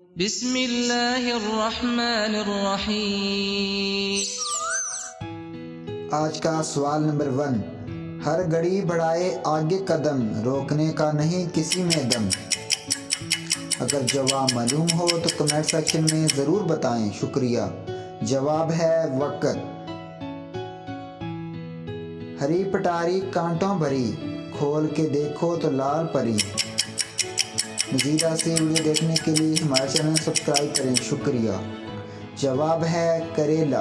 بسم اللہ الرحمن الرحیم۔ آج کا سوال نمبر 1، ہر گھڑی بڑھائے آگے قدم، روکنے کا نہیں کسی میں دم۔ اگر جواب معلوم ہو تو کمنٹ سیکشن میں ضرور بتائیں، شکریہ۔ جواب ہے وقت۔ ہری پٹاری کانٹوں بھری، کھول کے دیکھو تو لال پری۔ مزید ایسی ویڈیو دیکھنے کے لیے ہمارے چینل سبسکرائب کریں، شکریہ۔ جواب ہے کریلا۔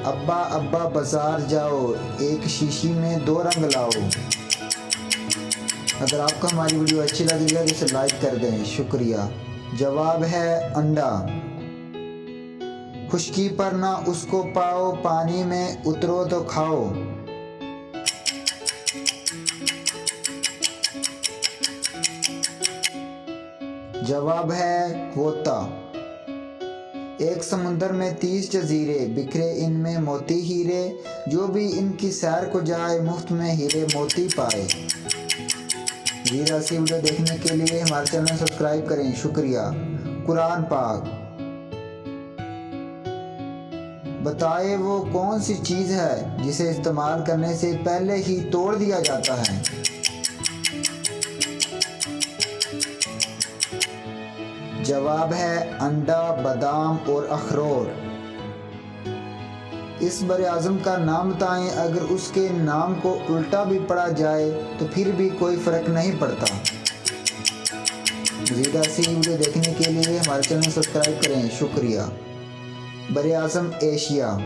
ابا ابا بازار جاؤ، ایک شیشی میں 2 رنگ لاؤ۔ اگر آپ کو ہماری ویڈیو اچھی لگی ہے تو اسے لائک کر دیں، شکریہ۔ جواب ہے انڈا۔ خشکی پر نہ اس کو پاؤ، پانی میں اترو تو کھاؤ۔ جواب ہے غوطہ۔ ایک سمندر میں 30 جزیرے، بکھرے ان میں موتی ہیرے، جو بھی ان کی سیر کو جائے، مفت میں ہیرے موتی پائے۔ مزید ایسی ویڈیو دیکھنے کے لیے ہمارے چینل سبسکرائب کریں، شکریہ۔ قرآن پاک۔ بتائے وہ کون سی چیز ہے جسے استعمال کرنے سے پہلے ہی توڑ دیا جاتا ہے؟ جواب ہے انڈا، بادام اور اخروٹ۔ اس بر اعظم کا نام بتائیں، اگر اس کے نام کو الٹا بھی پڑھا جائے تو پھر بھی کوئی فرق نہیں پڑتا۔ مزید ایسی ویڈیو دیکھنے کے لیے ہمارے چینل سبسکرائب کریں، شکریہ۔ بر اعظم ایشیا۔